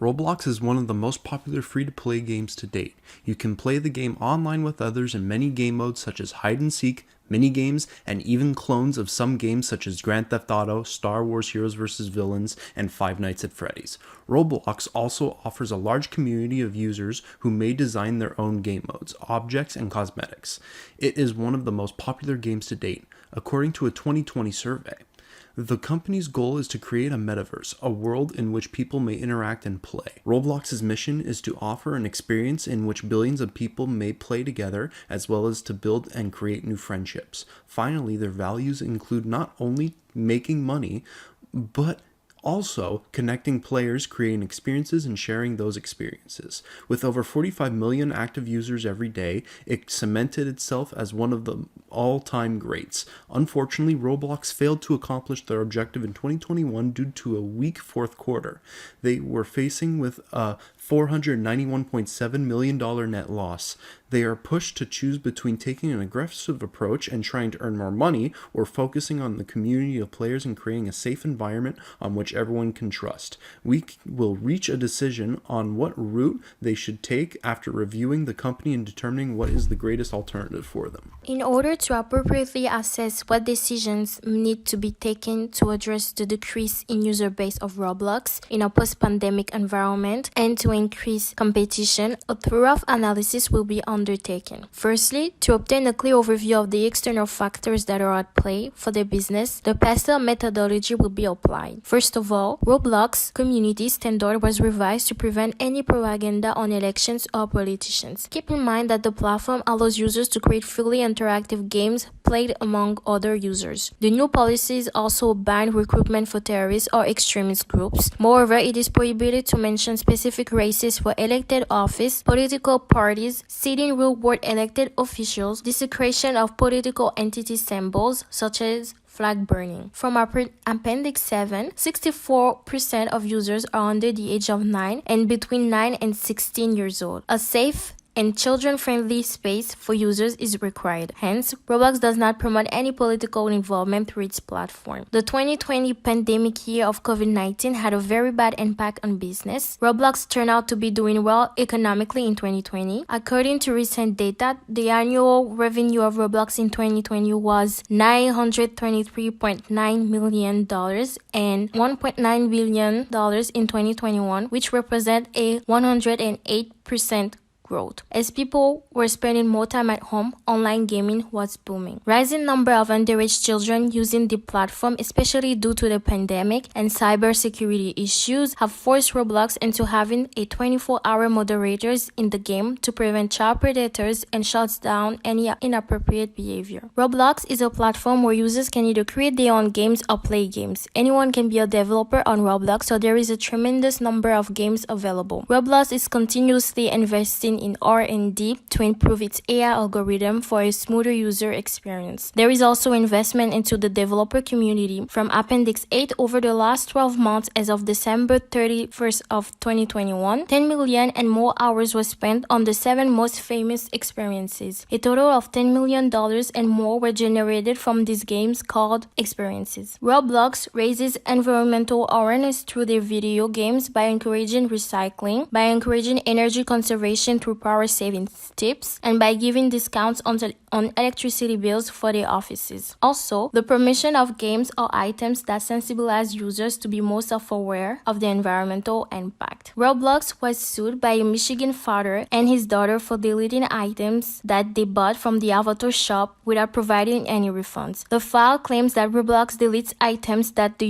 Roblox is one of the most popular free-to-play games to date. You can play the game online with others in many game modes such as hide and seek, minigames, and even clones of some games such as Grand Theft Auto, Star Wars Heroes vs. Villains, and Five Nights at Freddy's. Roblox also offers a large community of users who may design their own game modes, objects, and cosmetics. It is one of the most popular games to date, according to a 2020 survey. The company's goal is to create a metaverse, a world in which people may interact and play. Roblox's mission is to offer an experience in which billions of people may play together, as well as to build and create new friendships. Finally, their values include not only making money, but also connecting players, creating experiences, and sharing those experiences. With over 45 million active users every day, it cemented itself as one of the all-time greats. Unfortunately, Roblox failed to accomplish their objective in 2021 due to a weak fourth quarter. They were facing with a $491.7 million net loss. They are pushed to choose between taking an aggressive approach and trying to earn more money, or focusing on the community of players and creating a safe environment on which everyone can trust. We will reach a decision on what route they should take after reviewing the company and determining what is the greatest alternative for them. In order to appropriately assess what decisions need to be taken to address the decrease in user base of Roblox in a post-pandemic environment and to increase competition, a thorough analysis will be undertaken. Firstly, to obtain a clear overview of the external factors that are at play for the business, the PASTEL methodology will be applied. First of all, Roblox community standard was revised to prevent any propaganda on elections or politicians. Keep in mind that the platform allows users to create fully interactive games played among other users. The new policies also ban recruitment for terrorists or extremist groups. Moreover, it is prohibited to mention specific races for elected office, political parties, sitting real-world elected officials, desecration of political entity symbols, such as flag burning. From Appendix 7, 64% of users are under the age of 9 and between 9 and 16 years old. A safe and children-friendly space for users is required. Hence, Roblox does not promote any political involvement through its platform. The 2020 pandemic year of COVID-19 had a very bad impact on business. Roblox turned out to be doing well economically in 2020. According to recent data, the annual revenue of Roblox in 2020 was $923.9 million and $1.9 billion in 2021, which represent a 108% growth. As people were spending more time at home, online gaming was booming. Rising number of underage children using the platform, especially due to the pandemic and cybersecurity issues, have forced Roblox into having a 24-hour moderators in the game to prevent child predators and shuts down any inappropriate behavior. Roblox is a platform where users can either create their own games or play games. Anyone can be a developer on Roblox, so there is a tremendous number of games available. Roblox is continuously investing in R&D to improve its AI algorithm for a smoother user experience. There is also investment into the developer community. From Appendix 8, over the last 12 months as of December 31st of 2021, 10 million and more hours were spent on the 7 most famous experiences. A total of $10 million and more were generated from these games called experiences. Roblox raises environmental awareness through their video games by encouraging recycling, by encouraging energy conservation through power savings tips, and by giving discounts on electricity bills for their offices. Also, the promotion of games or items that sensibilize users to be more self-aware of the environmental impact. Roblox was sued by a Michigan father and his daughter for deleting items that they bought from the avatar shop without providing any refunds. The file claims that Roblox deletes items that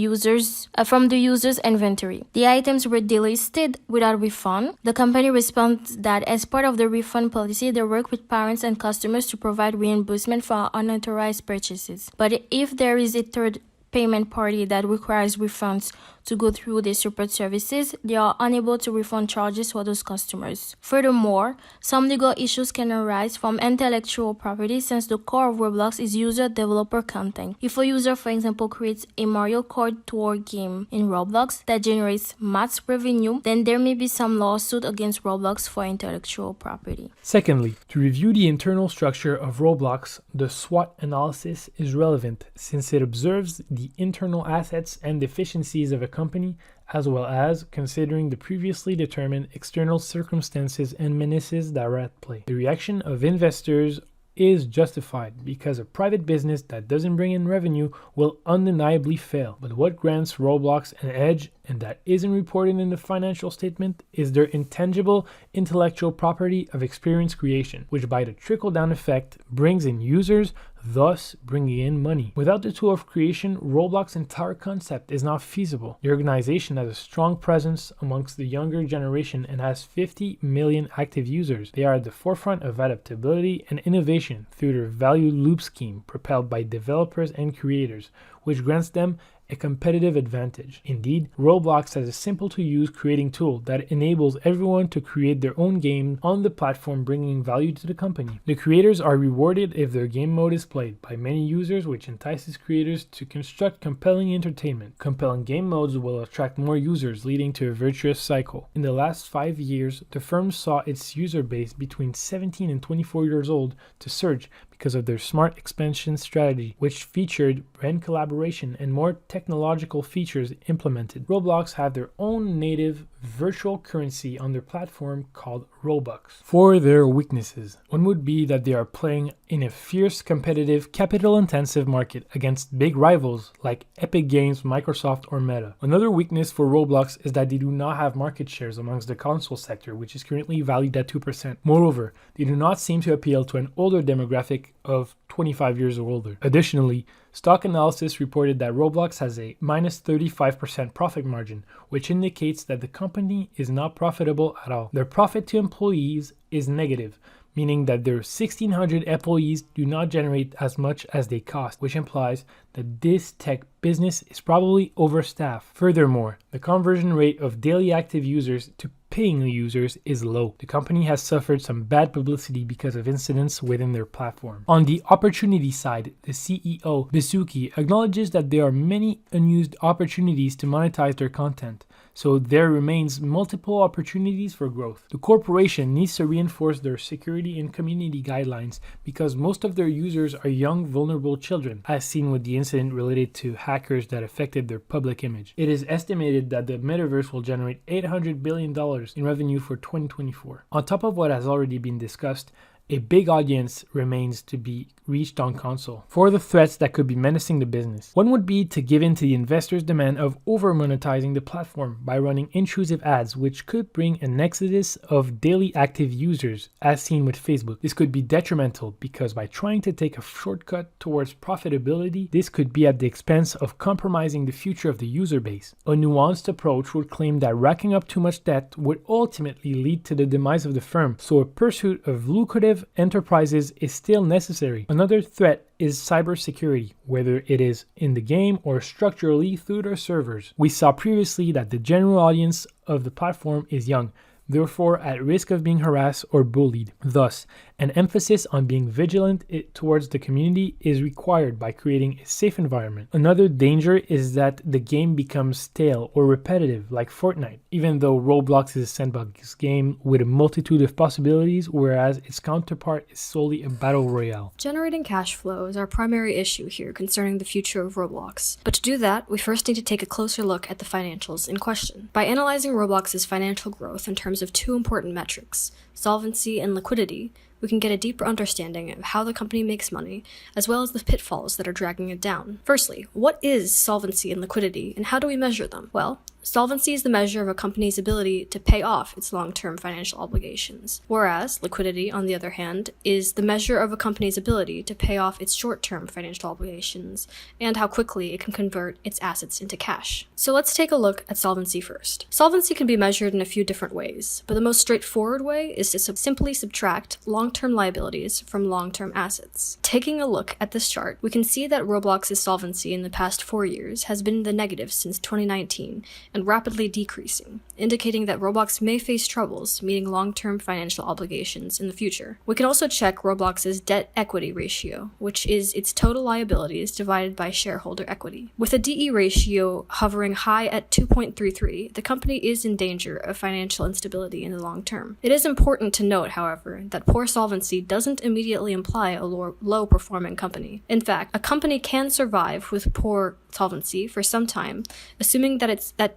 from the user's inventory. The items were delisted without refund. The company responds that as part of the refund policy, they work with parents and customers to provide reimbursement for unauthorized purchases. But if there is a third payment party that requires refunds to go through their support services, they are unable to refund charges for those customers. Furthermore, some legal issues can arise from intellectual property since the core of Roblox is user-developer content. If a user, for example, creates a Mario Kart Tour game in Roblox that generates mass revenue, then there may be some lawsuit against Roblox for intellectual property. Secondly, to review the internal structure of Roblox, the SWOT analysis is relevant since it observes the internal assets and deficiencies of a company as well as considering the previously determined external circumstances and menaces that are at play. The reaction of investors is justified because a private business that doesn't bring in revenue will undeniably fail. But what grants Roblox an edge and that isn't reported in the financial statement is their intangible intellectual property of experience creation, which by the trickle-down effect brings in users, thus bringing in money. Without the tool of creation, Roblox's entire concept is not feasible. The organization has a strong presence amongst the younger generation and has 50 million active users. They are at the forefront of adaptability and innovation through their value loop scheme propelled by developers and creators, which grants them a competitive advantage. Indeed, Roblox has a simple-to-use creating tool that enables everyone to create their own game on the platform, bringing value to the company. The creators are rewarded if their game mode is played by many users, which entices creators to construct compelling entertainment. Compelling game modes will attract more users, leading to a virtuous cycle. In the last 5 years, the firm saw its user base between 17 and 24 years old to surge because of their smart expansion strategy, which featured brand collaboration and more technological features implemented. Roblox have their own native virtual currency on their platform called Robux. For their weaknesses, one would be that they are playing in a fierce, competitive, capital-intensive market against big rivals like Epic Games, Microsoft, or Meta. Another weakness for Roblox is that they do not have market shares amongst the console sector, which is currently valued at 2%. Moreover, they do not seem to appeal to an older demographic of 25 years or older. Additionally, stock analysis reported that Roblox has a minus 35% profit margin, which indicates that the company is not profitable at all. Their profit to employees is negative, meaning that their 1,600 employees do not generate as much as they cost, which implies that this tech business is probably overstaffed. Furthermore, the conversion rate of daily active users to paying users is low. The company has suffered some bad publicity because of incidents within their platform. On the opportunity side, the CEO, Bisuki, acknowledges that there are many unused opportunities to monetize their content, so there remains multiple opportunities for growth. The corporation needs to reinforce their security and community guidelines because most of their users are young, vulnerable children, as seen with the incident related to hackers that affected their public image. It is estimated that the metaverse will generate $800 billion in revenue for 2024. On top of what has already been discussed, a big audience remains to be reached on console for the threats that could be menacing the business. One would be to give in to the investors' demand of over-monetizing the platform by running intrusive ads, which could bring an exodus of daily active users, as seen with Facebook. This could be detrimental because by trying to take a shortcut towards profitability, this could be at the expense of compromising the future of the user base. A nuanced approach would claim that racking up too much debt would ultimately lead to the demise of the firm, so a pursuit of lucrative enterprises is still necessary. Another threat is cybersecurity, whether it is in the game or structurally through their servers. We saw previously that the general audience of the platform is young, therefore at risk of being harassed or bullied. Thus, an emphasis on being vigilant towards the community is required by creating a safe environment. Another danger is that the game becomes stale or repetitive, like Fortnite, even though Roblox is a sandbox game with a multitude of possibilities, whereas its counterpart is solely a battle royale. Generating cash flow is our primary issue here concerning the future of Roblox. But to do that, we first need to take a closer look at the financials in question. By analyzing Roblox's financial growth in terms of two important metrics, solvency and liquidity, we can get a deeper understanding of how the company makes money, as well as the pitfalls that are dragging it down. Firstly, what is solvency and liquidity, and how do we measure them? Well, solvency is the measure of a company's ability to pay off its long-term financial obligations, whereas liquidity, on the other hand, is the measure of a company's ability to pay off its short-term financial obligations and how quickly it can convert its assets into cash. So let's take a look at solvency first. Solvency can be measured in a few different ways, but the most straightforward way is to simply subtract long-term liabilities from long-term assets. Taking a look at this chart, we can see that Roblox's solvency in the past 4 years has been in the negative since 2019, and rapidly decreasing, indicating that Roblox may face troubles meeting long-term financial obligations in the future. We can also check Roblox's debt-equity ratio, which is its total liabilities divided by shareholder equity. With a DE ratio hovering high at 2.33, the company is in danger of financial instability in the long term. It is important to note, however, that poor solvency doesn't immediately imply a low-performing company. In fact, a company can survive with poor solvency for some time, assuming that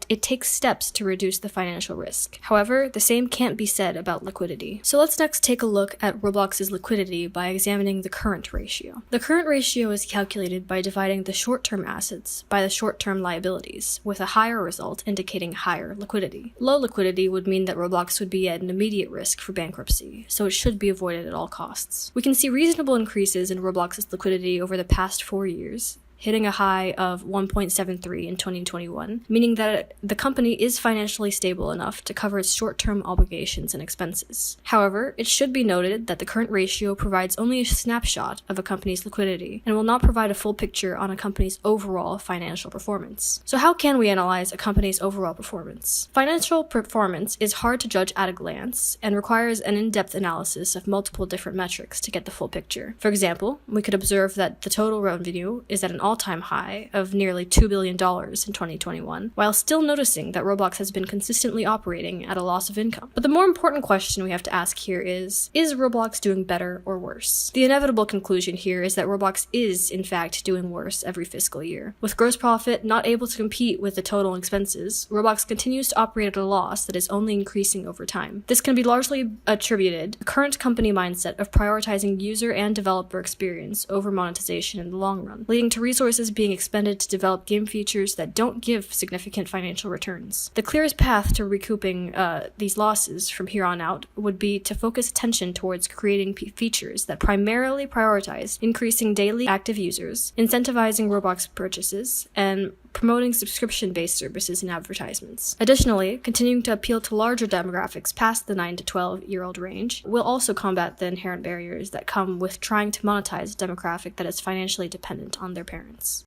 it takes steps to reduce the financial risk. However, the same can't be said about liquidity. So let's next take a look at Roblox's liquidity by examining the current ratio. The current ratio is calculated by dividing the short-term assets by the short-term liabilities, with a higher result indicating higher liquidity. Low liquidity would mean that Roblox would be at an immediate risk for bankruptcy, so it should be avoided at all costs. We can see reasonable increases in Roblox's liquidity over the past 4 years, hitting a high of 1.73 in 2021, meaning that the company is financially stable enough to cover its short-term obligations and expenses. However, it should be noted that the current ratio provides only a snapshot of a company's liquidity and will not provide a full picture on a company's overall financial performance. So how can we analyze a company's overall performance? Financial performance is hard to judge at a glance and requires an in-depth analysis of multiple different metrics to get the full picture. For example, we could observe that the total revenue is at an all-time high of nearly $2 billion in 2021, while still noticing that Roblox has been consistently operating at a loss of income. But the more important question we have to ask here is Roblox doing better or worse? The inevitable conclusion here is that Roblox is, in fact, doing worse every fiscal year. With gross profit not able to compete with the total expenses, Roblox continues to operate at a loss that is only increasing over time. This can be largely attributed to the current company mindset of prioritizing user and developer experience over monetization in the long run, leading to resources being expended to develop game features that don't give significant financial returns. The clearest path to recouping these losses from here on out would be to focus attention towards creating features that primarily prioritize increasing daily active users, incentivizing Roblox purchases, and promoting subscription-based services and advertisements. Additionally, continuing to appeal to larger demographics past the 9 to 12-year-old range will also combat the inherent barriers that come with trying to monetize a demographic that is financially dependent on their parents.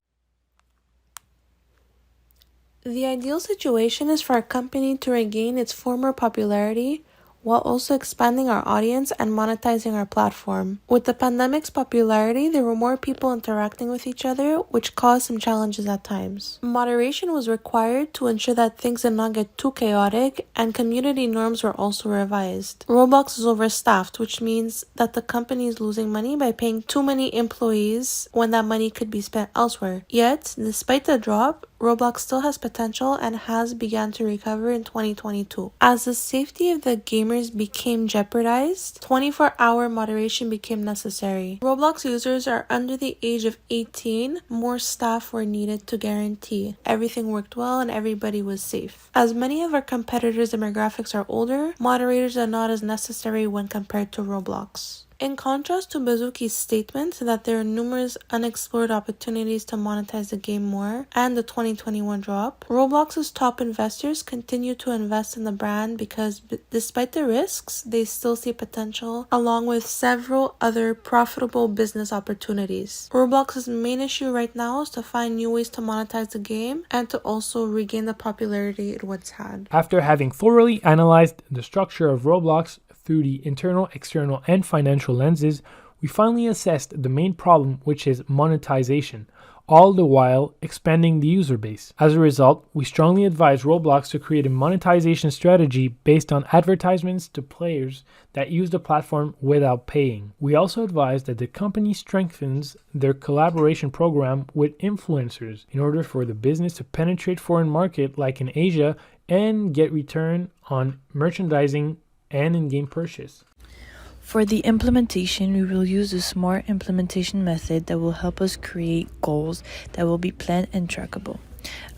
The ideal situation is for a company to regain its former popularity while also expanding our audience and monetizing our platform. With the pandemic's popularity, there were more people interacting with each other, which caused some challenges at times. Moderation was required to ensure that things did not get too chaotic, and community norms were also revised. Roblox is overstaffed, which means that the company is losing money by paying too many employees when that money could be spent elsewhere. Yet, despite the drop, Roblox still has potential and has begun to recover in 2022. As the safety of the gamers became jeopardized, 24-hour moderation became necessary. Roblox users are under the age of 18. More staff were needed to guarantee everything worked well and everybody was safe. As many of our competitors' demographics are older, moderators are not as necessary when compared to Roblox. In contrast to Bazooki's statement that there are numerous unexplored opportunities to monetize the game more and the 2021 drop, Roblox's top investors continue to invest in the brand because despite the risks, they still see potential along with several other profitable business opportunities. Roblox's main issue right now is to find new ways to monetize the game and to also regain the popularity it once had. After having thoroughly analyzed the structure of Roblox through the internal, external, and financial lenses, we finally assessed the main problem, which is monetization, all the while expanding the user base. As a result, we strongly advise Roblox to create a monetization strategy based on advertisements to players that use the platform without paying. We also advise that the company strengthens their collaboration program with influencers in order for the business to penetrate foreign market like in Asia and get return on merchandising and in-game purchase. For the implementation, we will use a smart implementation method that will help us create goals that will be planned and trackable.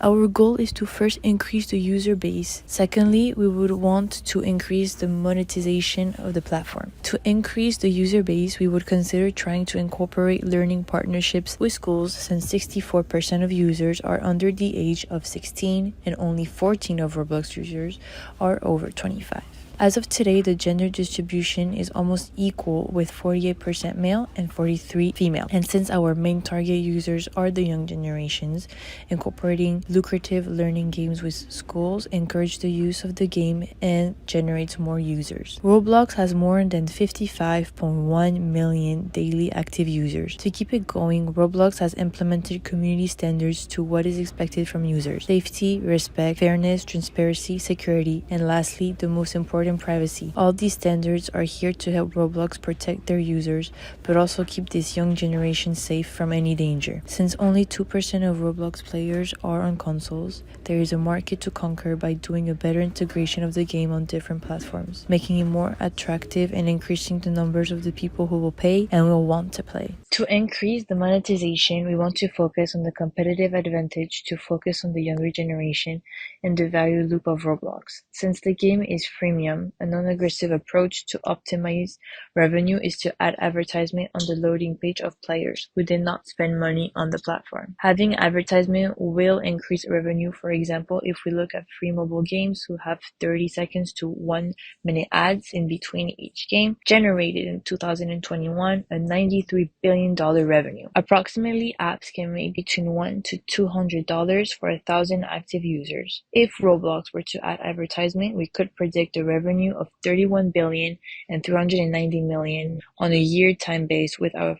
Our goal is to first increase the user base. Secondly, we would want to increase the monetization of the platform. To increase the user base, we would consider trying to incorporate learning partnerships with schools, since 64% of users are under the age of 16 and only 14% of Roblox users are over 25. As of today, the gender distribution is almost equal, with 48% male and 43% female. And since our main target users are the young generations, incorporating lucrative learning games with schools encourages the use of the game and generates more users. Roblox has more than 55.1 million daily active users. To keep it going, Roblox has implemented community standards to what is expected from users: safety, respect, fairness, transparency, security, and lastly, the most important important privacy. All these standards are here to help Roblox protect their users, but also keep this young generation safe from any danger. Since only 2% of Roblox players are on consoles, there is a market to conquer by doing a better integration of the game on different platforms, making it more attractive and increasing the numbers of the people who will pay and will want to play. To increase the monetization, we want to focus on the competitive advantage to focus on the younger generation and the value loop of Roblox. Since the game is freemium, a non-aggressive approach to optimize revenue is to add advertisement on the loading page of players who did not spend money on the platform. Having advertisement will increase revenue. For example, if we look at free mobile games who have 30 seconds to 1 minute ads in between each game, generated in 2021 a $93 billion revenue. Approximately, apps can make between $1 to $200 for 1,000 active users. If Roblox were to add advertisement, we could predict a revenue of $31 billion and $390 million on a year-time base with our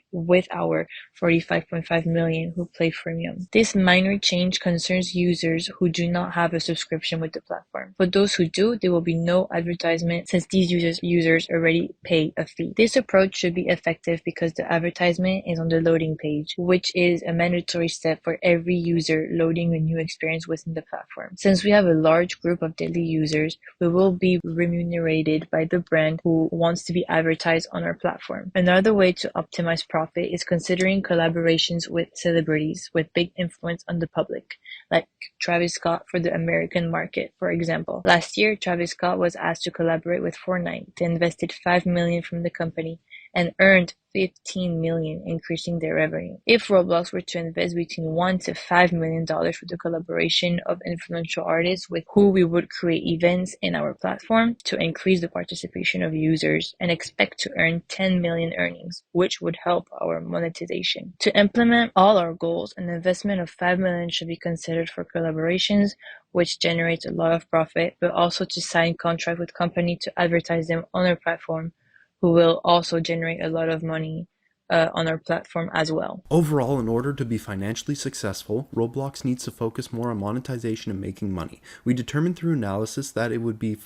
45.5 million who play freemium. This minor change concerns users who do not have a subscription with the platform. For those who do, there will be no advertisement since these users already pay a fee. This approach should be effective because the advertisement is on the loading page, which is a mandatory step for every user loading a new experience within the platform. Since we have a large group of daily users, we will be remunerated by the brand who wants to be advertised on our platform. Another way to optimize profit is considering collaborations with celebrities with big influence on the public, like Travis Scott for the American market, for example. Last year, Travis Scott was asked to collaborate with Fortnite. They invested $5 million from the company and earned $15 million, increasing their revenue. If Roblox were to invest between $1 to $5 million for the collaboration of influential artists with who we would create events in our platform to increase the participation of users and expect to earn 10 million earnings, which would help our monetization. To implement all our goals, an investment of $5 million should be considered for collaborations, which generates a lot of profit, but also to sign contract with companies to advertise them on our platform, who will also generate a lot of money on our platform as well. Overall, in order to be financially successful, Roblox needs to focus more on monetization and making money. We determined through analysis that it would be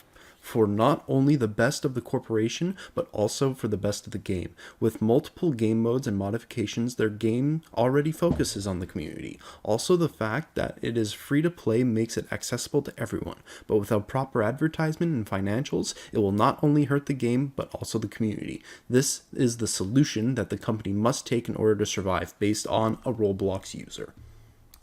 for not only the best of the corporation, but also for the best of the game. With multiple game modes and modifications, their game already focuses on the community. Also, the fact that it is free to play makes it accessible to everyone, but without proper advertisement and financials, it will not only hurt the game, but also the community. This is the solution that the company must take in order to survive based on a Roblox user.